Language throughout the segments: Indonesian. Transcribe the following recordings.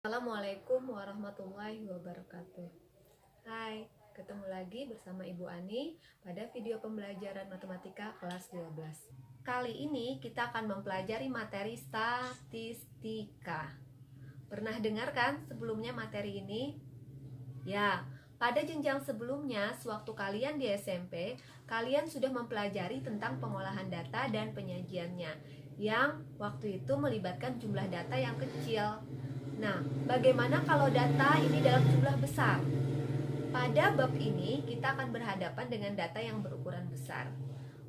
Assalamualaikum warahmatullahi wabarakatuh. Hai, ketemu lagi bersama Ibu Ani pada video pembelajaran matematika kelas 12. Kali ini kita akan mempelajari materi statistika. Pernah dengar kan sebelumnya materi ini? Ya, pada jenjang sebelumnya, sewaktu kalian di SMP, kalian sudah mempelajari tentang pengolahan data dan penyajiannya, yang waktu itu melibatkan jumlah data yang kecil. Nah, bagaimana kalau data ini dalam jumlah besar? Pada bab ini, kita akan berhadapan dengan data yang berukuran besar.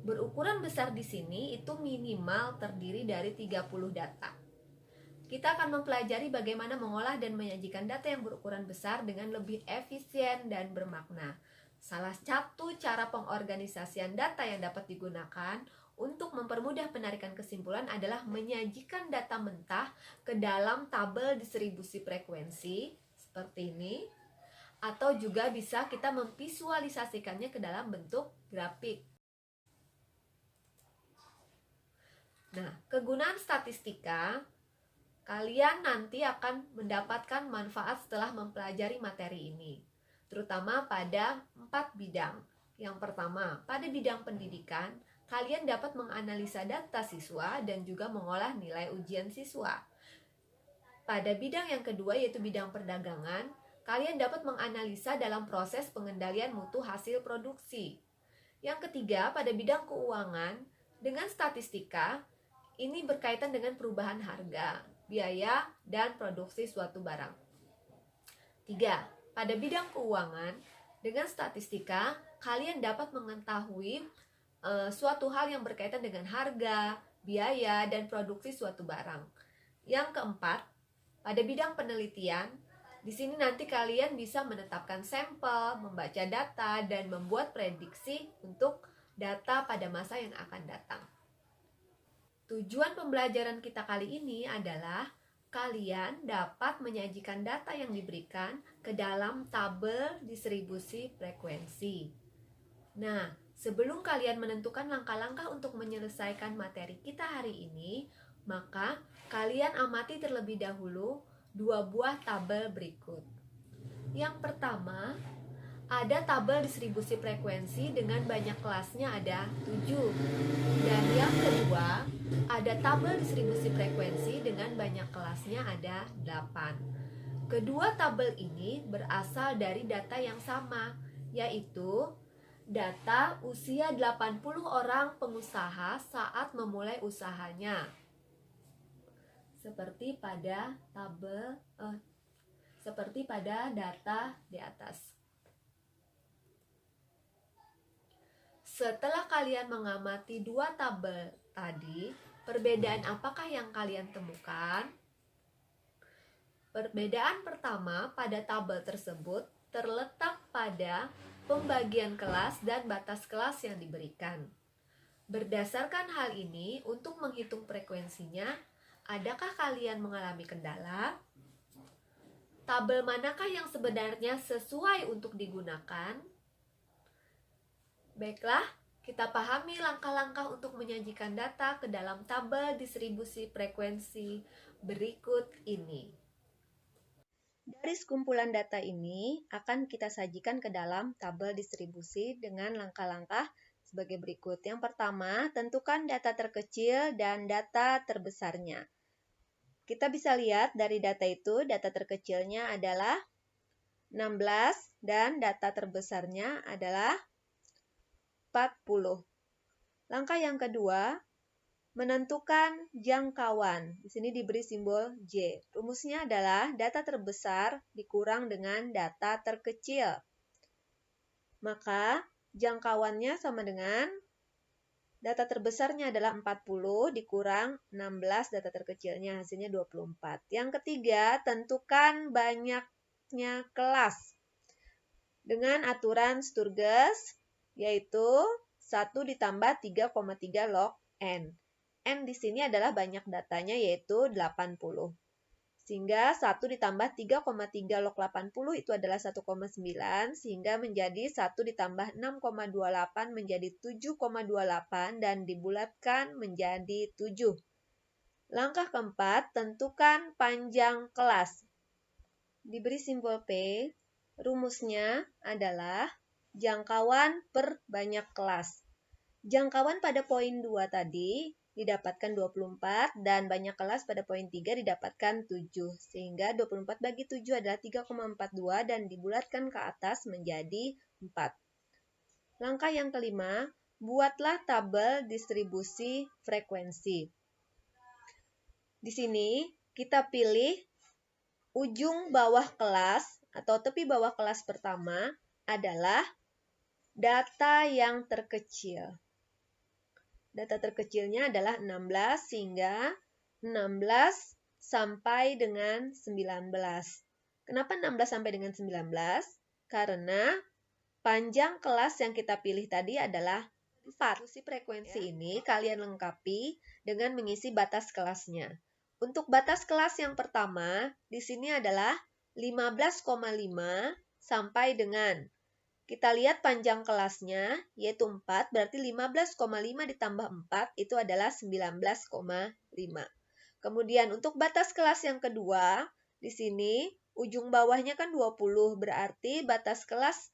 Berukuran besar di sini itu minimal terdiri dari 30 data. Kita akan mempelajari bagaimana mengolah dan menyajikan data yang berukuran besar dengan lebih efisien dan bermakna. Salah satu cara pengorganisasian data yang dapat digunakan untuk mempermudah penarikan kesimpulan adalah menyajikan data mentah ke dalam tabel distribusi frekuensi seperti ini, atau juga bisa kita memvisualisasikannya ke dalam bentuk grafik. Nah, kegunaan statistika, kalian nanti akan mendapatkan manfaat setelah mempelajari materi ini, terutama pada 4 bidang. Yang pertama, pada bidang pendidikan, kalian dapat menganalisa data siswa dan juga mengolah nilai ujian siswa. Pada bidang yang kedua, yaitu bidang perdagangan, kalian dapat menganalisa dalam proses pengendalian mutu hasil produksi. Yang ketiga, pada bidang keuangan, dengan statistika, ini berkaitan dengan perubahan harga, biaya, dan produksi suatu barang. 3. Pada bidang keuangan, dengan statistika, kalian dapat mengetahui suatu hal yang berkaitan dengan harga, biaya, dan produksi suatu barang. Yang keempat, pada bidang penelitian, di sini nanti kalian bisa menetapkan sampel, membaca data, dan membuat prediksi untuk data pada masa yang akan datang. Tujuan pembelajaran kita kali ini adalah kalian dapat menyajikan data yang diberikan ke dalam tabel distribusi frekuensi. Nah, sebelum kalian menentukan langkah-langkah untuk menyelesaikan materi kita hari ini, maka kalian amati terlebih dahulu 2 buah tabel berikut. Yang pertama, ada tabel distribusi frekuensi dengan banyak kelasnya ada 7. Dan yang kedua, ada tabel distribusi frekuensi dengan banyak kelasnya ada 8. Kedua tabel ini berasal dari data yang sama, yaitu data usia 80 orang pengusaha saat memulai usahanya. Seperti pada data di atas. Setelah kalian mengamati 2 tabel tadi, perbedaan apakah yang kalian temukan? Perbedaan pertama pada tabel tersebut terletak pada pembagian kelas dan batas kelas yang diberikan. Berdasarkan hal ini, untuk menghitung frekuensinya, adakah kalian mengalami kendala? Tabel manakah yang sebenarnya sesuai untuk digunakan? Baiklah, kita pahami langkah-langkah untuk menyajikan data ke dalam tabel distribusi frekuensi berikut ini. Dari sekumpulan data ini akan kita sajikan ke dalam tabel distribusi dengan langkah-langkah sebagai berikut. Yang pertama, tentukan data terkecil dan data terbesarnya. Kita bisa lihat dari data itu, data terkecilnya adalah 16 dan data terbesarnya adalah 40. Langkah yang kedua, menentukan jangkauan. Di sini diberi simbol J. Rumusnya adalah data terbesar dikurang dengan data terkecil. Maka jangkauannya sama dengan data terbesarnya adalah 40 dikurang 16 data terkecilnya, hasilnya 24. Yang ketiga, tentukan banyaknya kelas dengan aturan Sturges, yaitu 1 ditambah 3,3 log N. N di sini adalah banyak datanya, yaitu 80. Sehingga 1 ditambah 3,3 log 80 itu adalah 1,9, sehingga menjadi 1 ditambah 6,28 menjadi 7,28 dan dibulatkan menjadi 7. Langkah keempat, tentukan panjang kelas. diberi simbol P, rumusnya adalah jangkauan per banyak kelas. Jangkauan pada poin 2 tadi didapatkan 24 dan banyak kelas pada poin 3 didapatkan 7. Sehingga 24 bagi 7 adalah 3,42 dan dibulatkan ke atas menjadi 4. Langkah yang kelima, buatlah tabel distribusi frekuensi. Di sini kita pilih ujung bawah kelas atau tepi bawah kelas pertama adalah data yang terkecil. Data terkecilnya adalah 16 hingga 16 sampai dengan 19. Kenapa 16 sampai dengan 19? Karena panjang kelas yang kita pilih tadi adalah 4. Frekuensi ini kalian lengkapi dengan mengisi batas kelasnya. Untuk batas kelas yang pertama, di sini adalah 15,5 sampai dengan, kita lihat panjang kelasnya, yaitu 4, berarti 15,5 ditambah 4, itu adalah 19,5. Kemudian untuk batas kelas yang kedua, di sini ujung bawahnya kan 20, berarti batas kelas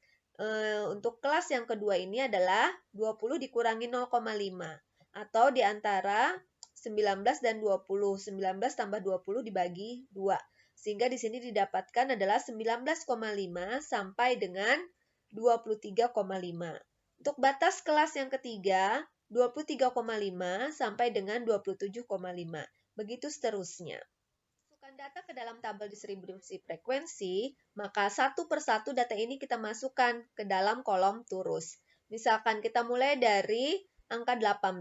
untuk kelas yang kedua ini adalah 20 dikurangi 0,5, atau di antara 19 dan 20. 19 tambah 20 dibagi 2. Sehingga di sini didapatkan adalah 19,5 sampai dengan 23,5. Untuk batas kelas yang ketiga, 23,5 sampai dengan 27,5. Begitu seterusnya. Masukkan data ke dalam tabel distribusi frekuensi, maka satu persatu data ini kita masukkan ke dalam kolom turus. Misalkan kita mulai dari angka 18.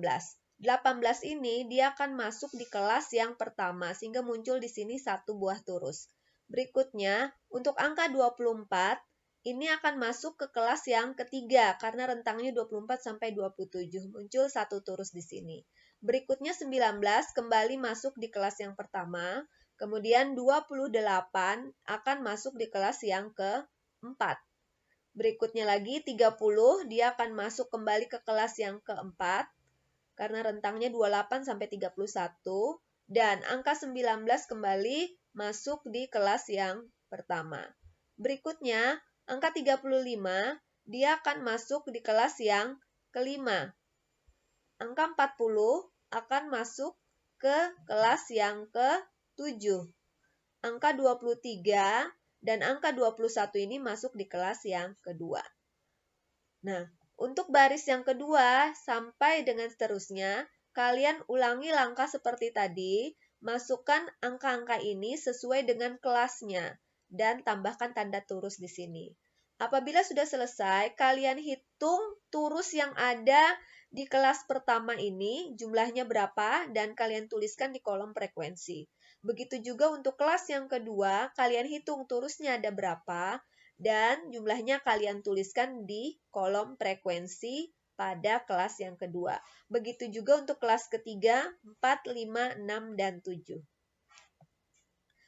18 ini dia akan masuk di kelas yang pertama, sehingga muncul di sini satu buah turus. Berikutnya, untuk angka 24, ini akan masuk ke kelas yang ketiga, karena rentangnya 24 sampai 27, muncul satu turus di sini. Berikutnya 19 kembali masuk di kelas yang pertama, kemudian 28 akan masuk di kelas yang keempat. Berikutnya lagi 30, dia akan masuk kembali ke kelas yang keempat, karena rentangnya 28 sampai 31, dan angka 19 kembali masuk di kelas yang pertama. Berikutnya, angka 35, dia akan masuk di kelas yang kelima. Angka 40 akan masuk ke kelas yang ke-7. Angka 23 dan angka 21 ini masuk di kelas yang kedua. Nah, untuk baris yang kedua sampai dengan seterusnya, kalian ulangi langkah seperti tadi, masukkan angka-angka ini sesuai dengan kelasnya, dan tambahkan tanda turus di sini. Apabila sudah selesai, kalian hitung turus yang ada di kelas pertama ini, jumlahnya berapa, dan kalian tuliskan di kolom frekuensi. Begitu juga untuk kelas yang kedua, kalian hitung turusnya ada berapa, dan jumlahnya kalian tuliskan di kolom frekuensi pada kelas yang kedua. Begitu juga untuk kelas ketiga, 4, 5, 6, dan 7.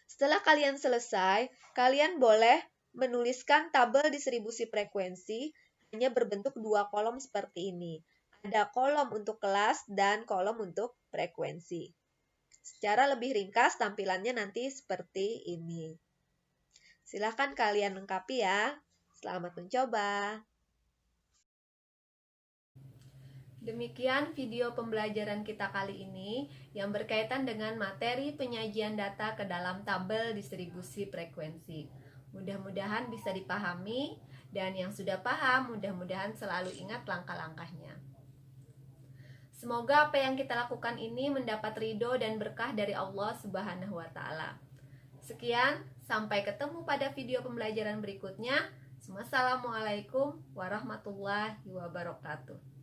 Setelah kalian selesai, kalian boleh menuliskan tabel distribusi frekuensi hanya berbentuk dua kolom seperti ini. Ada kolom untuk kelas dan kolom untuk frekuensi. Secara lebih ringkas tampilannya nanti seperti ini. Silahkan kalian lengkapi ya. Selamat mencoba. Demikian video pembelajaran kita kali ini yang berkaitan dengan materi penyajian data ke dalam tabel distribusi frekuensi. Mudah-mudahan bisa dipahami, dan yang sudah paham mudah-mudahan selalu ingat langkah-langkahnya. Semoga apa yang kita lakukan ini mendapat ridho dan berkah dari Allah Subhanahu wa Ta'ala. Sekian, sampai ketemu pada video pembelajaran berikutnya. Wassalamualaikum warahmatullahi wabarakatuh.